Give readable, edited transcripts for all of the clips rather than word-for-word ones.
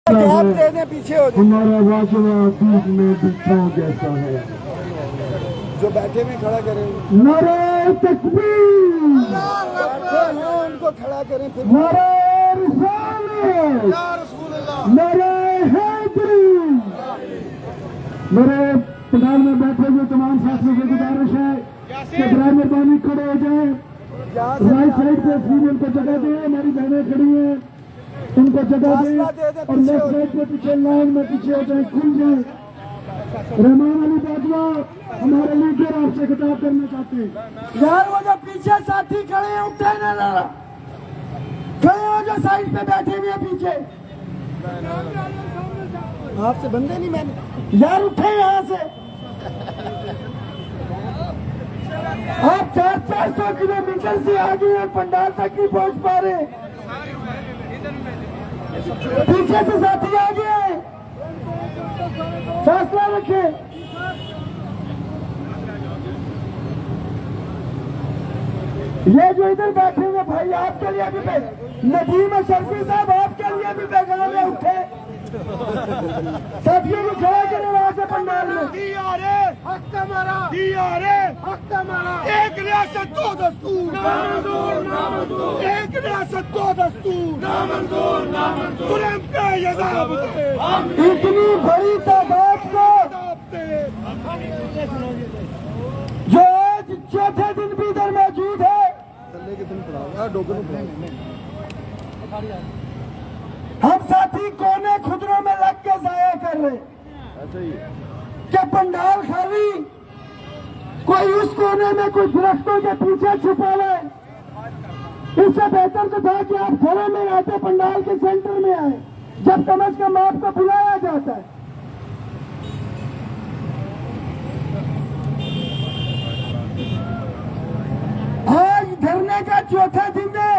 पीछे हो हमारा वाजवा बीच में बिछा जैसा है जो बैठे में खड़ा करें, नारे तकबीर, बैठे हैं उनको खड़ा करें, फिर नारे रिसालत, नारे हैदरी। मेरे पंडाल में बैठे हुए तमाम साथियों की गुजारिश है कि बराए मेहरबानी खड़े हो जाए। राइट साइड पे सीनियर को जगह दें, हमारी बहनें खड़ी हैं उनको जगह दें, और लेफ्ट साइड पे पीछे लाइन में पीछे हो जाए, खुल जाए। रहमान अली बाजवा हमारे लीडर आपसे खिताब करना चाहते हैं। यार वो जो पीछे साथी खड़े हैं उठे ना जरा, खड़े हो जो साइड पे बैठे हुए हैं पीछे। आपसे बंदे नहीं मैंने, यार उठे यहाँ से। आप 400 किलोमीटर से आगे हैं, पंडाल तक नहीं पहुँच पा रहे। पीछे से साथी आ गए, फैसला रखें। ये जो इधर बैठे हुए भाई आपके लिए भी नदीम शर्फी साहब आपके लिए भी पैगाम है, उठे साथियों को खड़ा करें वहां से पंडाल में। एक रियासत दो दस्तूर, एक रियासत दो दस्तूर, तुरंत पे इतनी बड़ी तादाद को जो आज चौथे दिन भी इधर मौजूद है। हम साथी कोने खुदरों में लग के जाया कर रहे क्या पंडाल खाली, कोई उस कोने में कोई दरख्तों के पीछे छुपा है। इससे बेहतर तो था कि आप घरों में रहते, पंडाल के सेंटर में आए, जब कम से कम आपको बुलाया जाता है। आज धरने का चौथा दिन है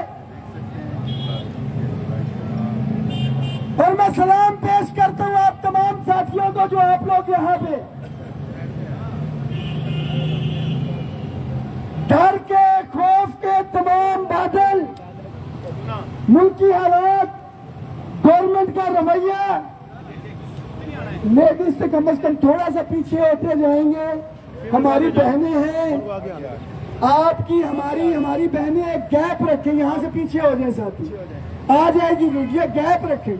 और मैं सलाम पेश करता हूं आप तमाम साथियों को जो आप लोग यहाँ पे डर के खौफ के तमाम बादल, मुल्की हालात, गवर्नमेंट का रवैया, लेडीज से कम थोड़ा सा पीछे होते जाएंगे। हमारी बहनें हैं, आपकी हमारी बहनें, एक गैप रखें, यहाँ से पीछे हो जाए साथी, आ जाएगी ये गैप रखें,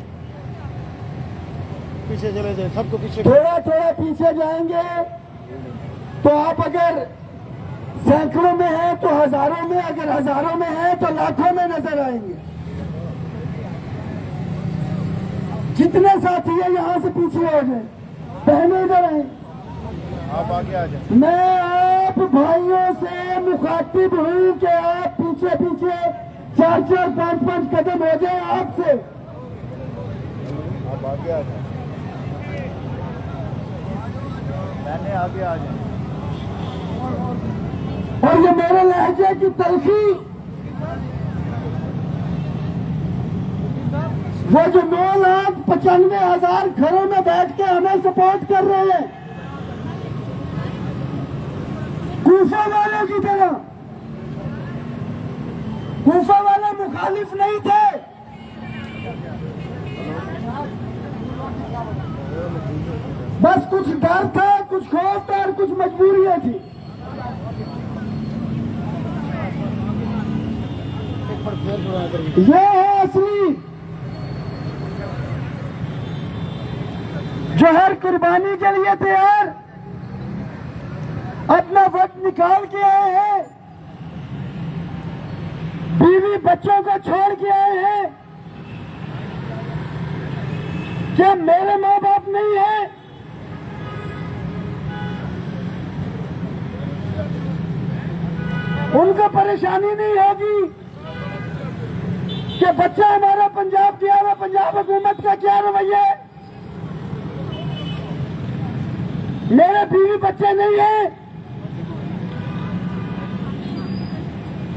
पीछे चले जाए, सबको पीछे थोड़ा थोड़ा पीछे जाएंगे तो आप अगर सैकड़ों में हैं तो हजारों में, अगर हजारों में हैं तो लाखों में नजर आएंगे। जितने साथी है यहाँ से पीछे हो जाए, बहनें इधर आए, आप आगे आ जाए। मैं आप भाइयों से मुखातिब हूँ कि आप पीछे पीछे 4-4, 5-5 कदम हो जाए आपसे। आप आगे आ जाए, मैंने आगे आ जाए। और ये मेरे लहजे की तलखी, वो जो 9,95,000 घरों में बैठ के हमें सपोर्ट कर रहे हैं, कूफा वालों की तरह। कूफा वाले मुखालिफ नहीं थे, बस कुछ डर था, कुछ खौफ था और कुछ मजबूरियां थी। ये है असली जो हर कुर्बानी के लिए तैयार अपना वक्त निकाल के आए हैं, बीवी बच्चों को छोड़ के आए हैं कि मेरे माँ बाप नहीं है, उनको परेशानी नहीं होगी कि बच्चा हमारा पंजाब गया हुआ, पंजाब हुकूमत का क्या रवैया है, मेरे बीवी बच्चे नहीं है।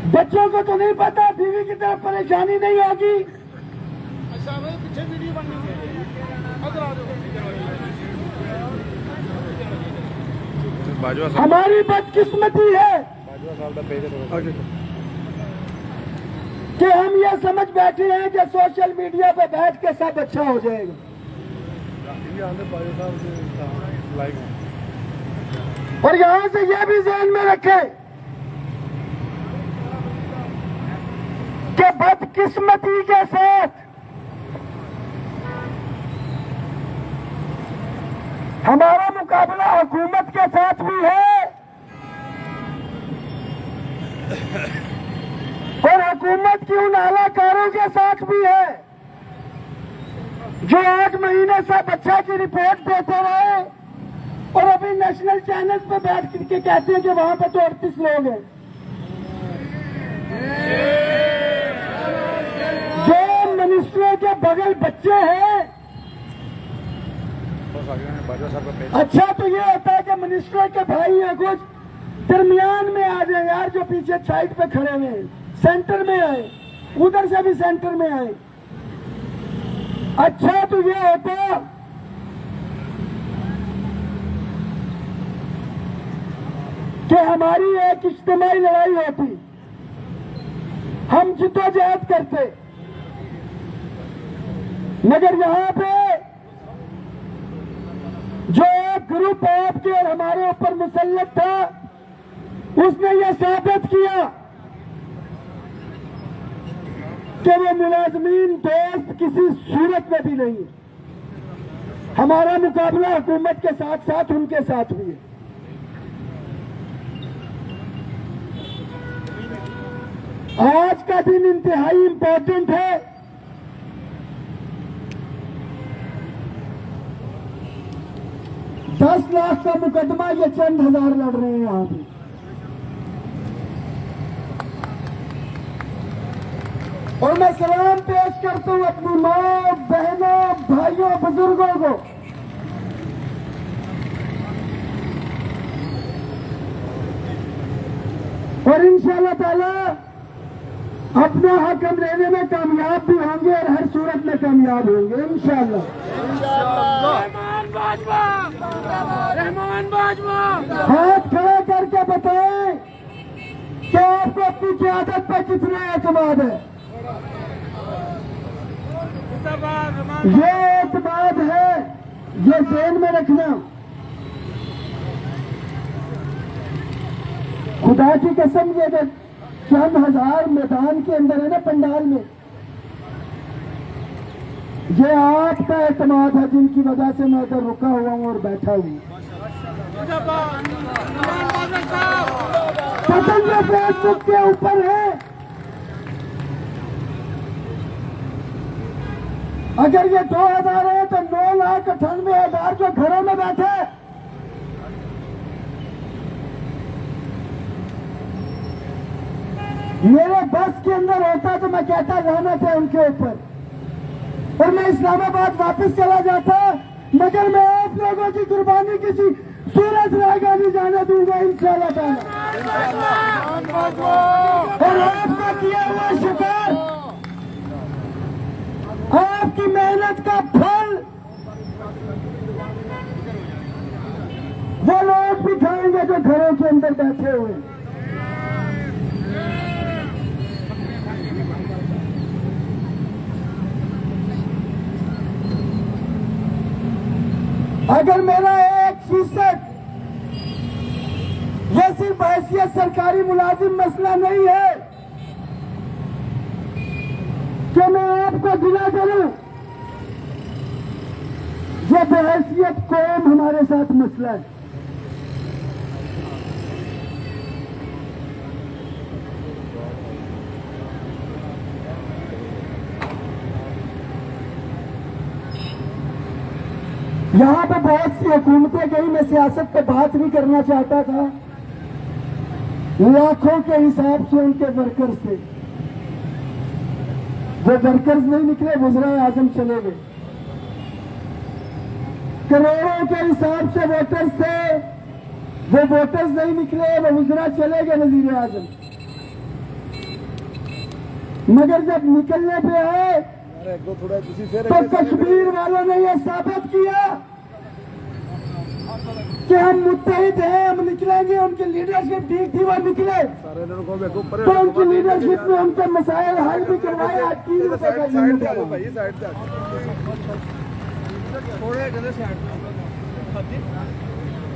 बच्चों को तो नहीं पता, बीवी की तरफ परेशानी नहीं होगी। पीछे वीडियो बननी चाहिए। हमारी बदकिस्मती है कि हम ये समझ बैठे हैं कि सोशल मीडिया पे बैठ के सब अच्छा हो जाएगा। और यहां से यह भी ध्यान में रखें कि बदकिस्मती के साथ हमारा मुकाबला हुकूमत के साथ भी है और हुकूमत की उन आलाकारों के साथ भी है जो 8 महीने से बच्चा की रिपोर्ट देते रहे और अभी नेशनल चैनल पे बैठ करके कहते हैं कि वहां पे तो 38 लोग हैं। जो मिनिस्ट्रियों के बगल बच्चे हैं, अच्छा तो ये होता है कि मिनिस्ट्रियों के भाई हैं कुछ दरमियान में आ जाए यार, जो पीछे साइड पे खड़े हुए हैं, सेंटर में आए, उधर से भी सेंटर में आए। अच्छा तो ये होता कि हमारी एक इज्तिमाई लड़ाई होती, हम जिद्दोजहद करते, मगर यहां पे जो एक ग्रुप आपके और हमारे ऊपर मुसल्लत था, उसने ये साबित किया कि वो मुलाजमीन दोस्त किसी सूरत में भी नहीं है। हमारा मुकाबला हुकूमत के साथ साथ उनके साथ भी है। आज का दिन इंतहाई इंपॉर्टेंट है। $10 लाख का मुकदमा, ये चंद हजार लड़ रहे हैं यहां पे। और मैं सलाम पेश करता हूं अपनी माँ, बहनों, भाइयों, बुजुर्गों को। और इंशाअल्लाह ताला अपना हक हम लेने में कामयाब भी होंगे और हर सूरत में कामयाब होंगे इंशाअल्लाह। हाथ खड़ा करके बताएं कि आपको अपनी क़यादत पर कितना एतमाद है। ये एतमाद है, ये ज़हन में रखना। खुदा की कसम, ये जो चंद हजार मैदान के अंदर है ना, पंडाल में, ये आपका एतमाद है जिनकी वजह से मैं इधर रुका हुआ हूं और बैठा हूं। पसंद जो फेसबुक के ऊपर है, अगर ये 2000 है तो 9,98,000 जो घरों में बैठे, मेरे बस के अंदर होता तो मैं कहता लानत है उनके ऊपर और मैं इस्लामाबाद वापस चला जाता, मगर मैं आप लोगों की कुर्बानी किसी सूरत रहेगा नहीं जाने दूंगा इंशाअल्लाह ताला। और आपका किया हुआ शुक्र, आपकी मेहनत का फल वो लोग भी खाएंगे जो घरों के अंदर बैठे हुए। अगर मेरा 1% ये सिर्फ हैसियत सरकारी मुलाजिम मसला नहीं है कि मैं आपको गिला करूं, ये बहैसियत कौम हमारे साथ मसला है। यहां पे बहुत सी हुकूमतें गई, मैं सियासत पे बात नहीं करना चाहता था। लाखों के हिसाब से उनके वर्कर्स थे, वो वर्कर्स नहीं निकले, वज़ीर आज़म चले गए। करोड़ों के हिसाब से वोटर्स थे, वो वोटर्स नहीं निकले, वो वज़ीर चले गए, वज़ीर आज़म। मगर जब निकलने पे आए तो कश्मीर वालों ने यह साबित किया कि हम मुत्तहिद हैं, हम निकलेंगे। उनकी लीडरशिप ठीक थी, वो निकले तो उनकी लीडरशिप में उनके मसाइल हल भी करवाए। आज 3 रुपए का थोड़े गले साइड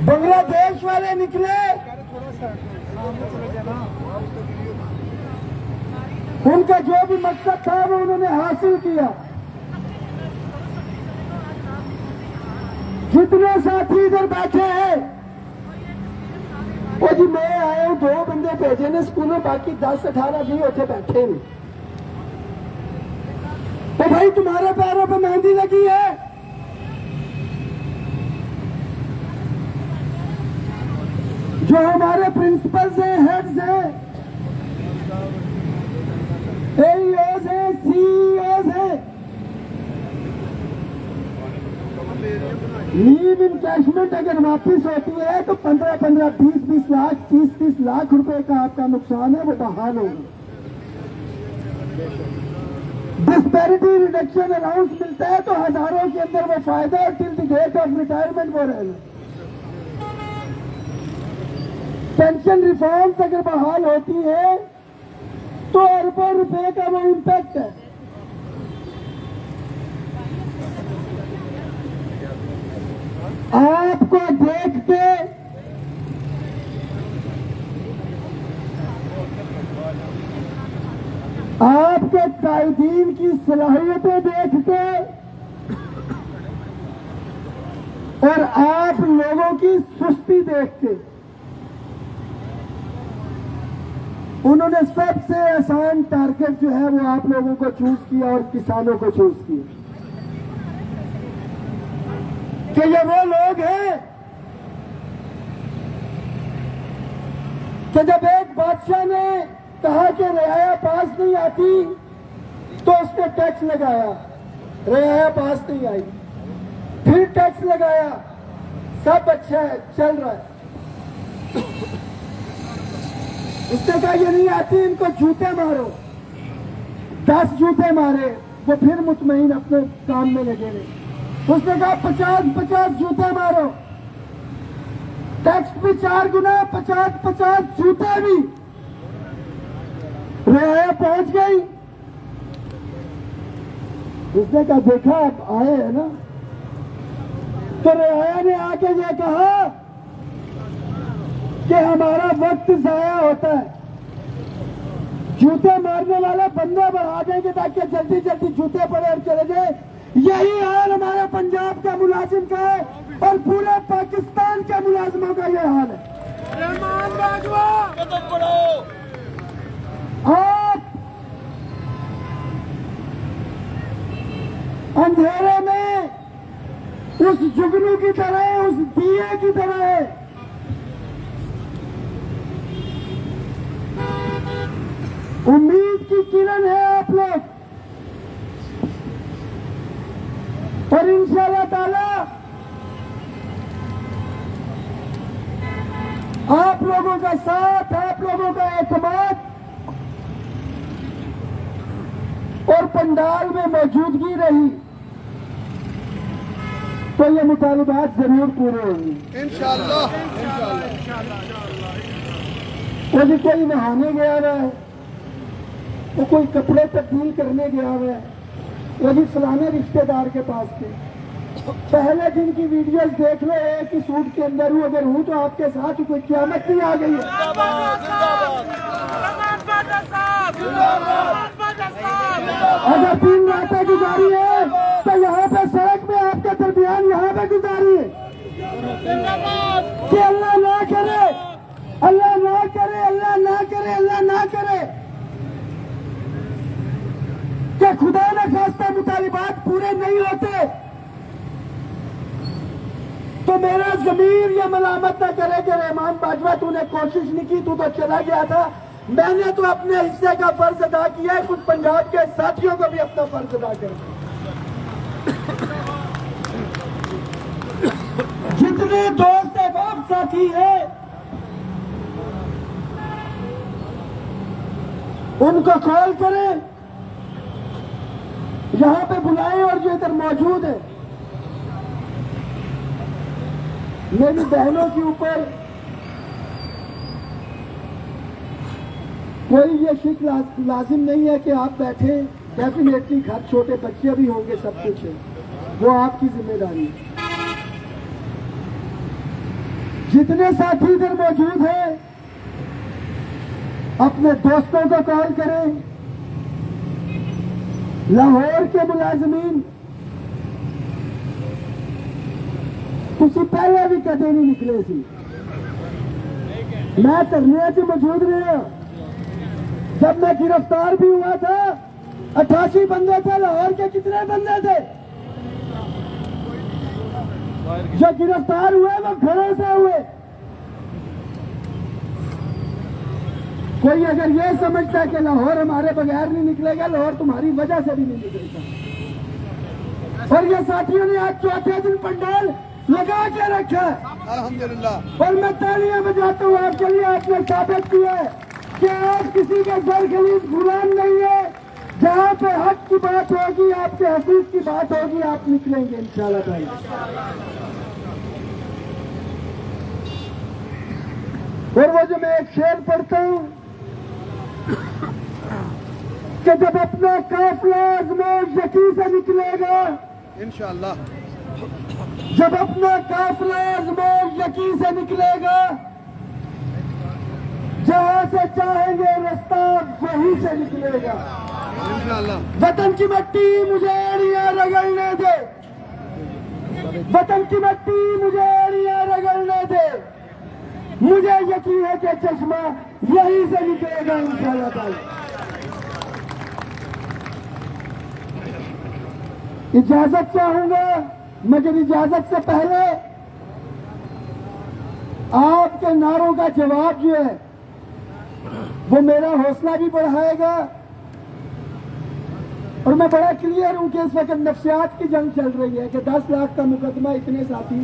बांग्लादेश वाले निकले, थोड़ा सामने चले जाना। उनका जो भी मकसद था वो उन्होंने हासिल किया। जितने साथी इधर बैठे हैं, वो जी मैं आया हूं, 2 बंदे भेजे ने स्कूलों, बाकी 10-18 नहीं होते बैठे नहीं। तो भाई तुम्हारे पैरों पे मेहंदी लगी है, जो हमारे प्रिंसिपल्स हैं, हेड्स हैं, एईओज हैं, सीईओज हैं, लीव इनकैशमेंट अगर वापिस होती है तो 15-15, 20-20 लाख, 30-30 लाख रुपए का आपका नुकसान है, वो बहाल होगा। डिस्पैरिटी रिडक्शन अलाउंस मिलता है तो हजारों के अंदर वो फायदा, और till the date of retirement वो रहेगा। पेंशन रिफॉर्म्स अगर बहाल होती है तो अरबों रुपए का वो इम्पैक्ट है। आपको देख के आपके कायदीन की सलाहियतें देख के और आप लोगों की सुस्ती देख के उन्होंने सबसे आसान टारगेट जो है वो आप लोगों को चूज किया और किसानों को चूज किया कि ये वो लोग हैं कि जब एक बादशाह ने कहा कि रियाया पास नहीं आती तो उसने टैक्स लगाया, रियाया पास नहीं आई, फिर टैक्स लगाया, सब अच्छा है, चल रहा है। उसने कहा ये नहीं आती, इनको जूते मारो, 10 जूते मारे, वो फिर मुतमईन अपने काम में लगे रहे। उसने कहा 50-50 जूते मारो, टैक्स भी 4 गुना, 50-50 जूते भी। रियाया पहुंच गई। उसने कहा देखा आप आए हैं ना, तो रियाया ने आके ये कहा कि हमारा वक्त जाया होता है, जूते मारने वाला बंदा बढ़ा देंगे ताकि जल्दी जल्दी जूते पड़े और चले जाए। यही हाल हमारे पंजाब का मुलाजिम का है और पूरे पाकिस्तान के मुलाजिमों का यह हाल है। आप अंधेरे में उस जुगनू की तरह, उस दिए की तरह उम्मीद की किरण है आप लोग, और इंशाअल्लाह ताला आप लोगों का साथ, आप लोगों का एतमाद और पंडाल में मौजूदगी रही तो ये मुतालिबात जरूर पूरे होंगे इंशाअल्लाह। वो भी कोई नहाने गया हुआ है, वो कोई कपड़े तब्दील करने गया हुआ है, वो भी फलाने रिश्तेदार के पास थे। पहले दिन की वीडियोस देख लो, एक ही सूट के अंदर हूं, अगर हूं तो आपके साथ कोई क़यामत नहीं आ गई है। अगर 3 रातें गुजारी है तो यहाँ पे सड़क में आपके दरमियान यहाँ पे गुजारी है कि अल्लाह ना करे, अल्लाह ना करे, अल्लाह ना करे, अल्लाह ना करे कि खुदा न खास्ता मुतालिबात पूरे नहीं होते तो मेरा ज़मीर ये मलामत न करे कि रहमान बाजवा तूने कोशिश नहीं की, तू तो चला गया था। मैंने तो अपने हिस्से का फर्ज अदा किया है, कुछ पंजाब के साथियों को भी अपना फर्ज अदा कर। जितने दोस्त अहबाब साथी हैं उनको कॉल करें, यहां पे बुलाएं, और जो इधर मौजूद है मेरी बहनों के ऊपर कोई ये शिक लाजिम नहीं है कि आप बैठे, डेफिनेटली घर छोटे बच्चे भी होंगे, सब कुछ है, वो आपकी जिम्मेदारी है। जितने साथी इधर मौजूद हैं अपने दोस्तों को कॉल करें। लाहौर के मुलाजमीन तुसी पहले भी कदे नहीं निकले सी। मैं धरने से मौजूद रहा। जब मैं गिरफ्तार भी हुआ था 88 बंदे थे। लाहौर के कितने बंदे थे जो गिरफ्तार हुए? वो घरों से हुए। कोई अगर ये समझता है कि लाहौर हमारे बगैर नहीं निकलेगा, लाहौर तुम्हारी वजह से भी नहीं निकलेगा। और ये साथियों ने आज चौथे दिन पंडाल लगा के रखा है। अल्हम्दुलिल्लाह। और मैं तालियां बजाता हूँ आपके लिए। आपने साबित किया है कि आज किसी के सर खलीफ गुलाम नहीं है। जहाँ पे हक की बात होगी, आपके हकूक की बात होगी, आप निकलेंगे इंशाल्लाह ताला। और वो जो मैं एक शेर पढ़ता हूँ कि जब अपना काफिला आजमौज यकी से निकलेगा, इंशाअल्लाह। जब अपना काफिला आजमौज यकी से निकलेगा, जहां से चाहेंगे रास्ता वहीं से निकलेगा। इंशाअल्लाह। वतन की मिट्टी मुझे एड़ियां रगड़ने दे, वतन की मिट्टी मुझे एड़ियां रगड़ने दे। मुझे यकीन है कि चश्मा यहीं से निकलेगा इंशाअल्लाह ताला। इजाजत चाहूंगा, मगर इजाजत से पहले आपके नारों का जवाब जो है वो मेरा हौसला भी बढ़ाएगा। और मैं बड़ा क्लियर हूं कि इस वक्त नफ्सियात की जंग चल रही है कि 10 लाख का मुकदमा, इतने साथी,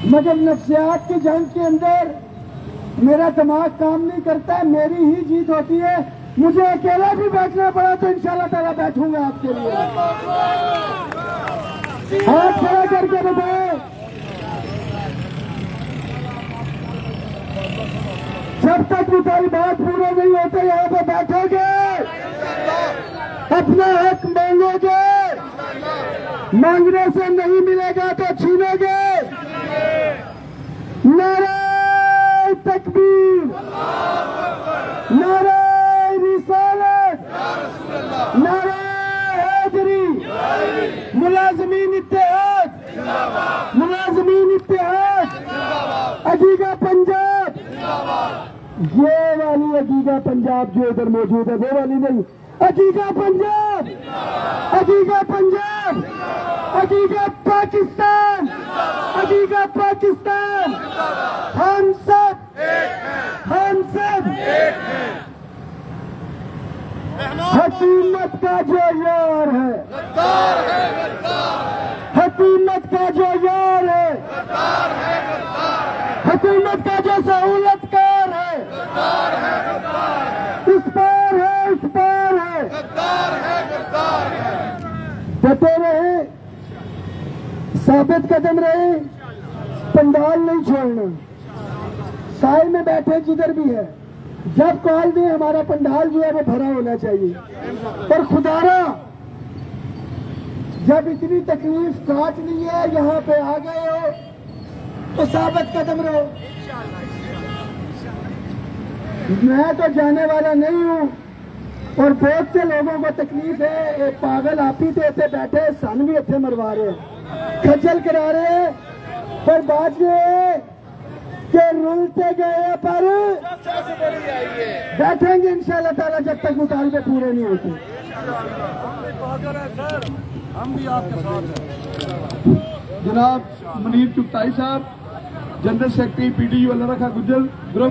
मगर नफ्सियात की जंग के अंदर मेरा दिमाग काम नहीं करता है। मेरी ही जीत होती है। मुझे अकेला भी बैठना पड़ा तो इंशाल्लाह ताला बैठूंगा आपके लिए। हाथ खड़ा करके बताएं, जब तक तुम्हारी बात पूरे नहीं होते यहाँ पे बैठोगे, अपना हक मांगोगे, मांगने से नहीं मिलेगा तो छीनोगे। नारे तकबीर, नारे रिसालत, नारे हैदरी, मुलाजमीन इत्तेहाद, मुलाजमीन इत्तेहाद, अगीगा पंजाब। ये वाली अगीगा पंजाब जो इधर मौजूद है, वो वाली नहीं। अगीगा पंजाब, अगीगा पंजाब, अगीगा पाकिस्तान, अगीगा पाकिस्तान। हम सब हुकूमत का जो यार है, हुकूमत का जो यार है, हुकूमत का जो सहूलतकार है, इस पार है, इस पार है। डटे रहे, साबित कदम रहे, पंडाल नहीं छोड़ना। साइड में बैठे जिधर भी है, जब कॉल दें हमारा पंडाल जो है वो भरा होना चाहिए। पर खुदारा जब इतनी तकलीफ काट ली है, यहाँ पे आ गए हो तो साबित कदम रहो। मैं तो जाने वाला नहीं हूँ और बहुत से लोगों को तकलीफ है। एक पागल आप ही थे इतने बैठे, सन भी इतने मरवा रहे हैं, खज्जल करा रहे हैं। पर बात ये है कि रुलते गए पर बैठेंगे इंशाल्लाह ताला जब तक मुतालबे पूरे नहीं होते। हम भी आपके साथ हैं। जनाब मुनीर चुगताई साहब, जनरल सेक्रेटरी PTU अल्लाह रखा गुजर ग्रुप।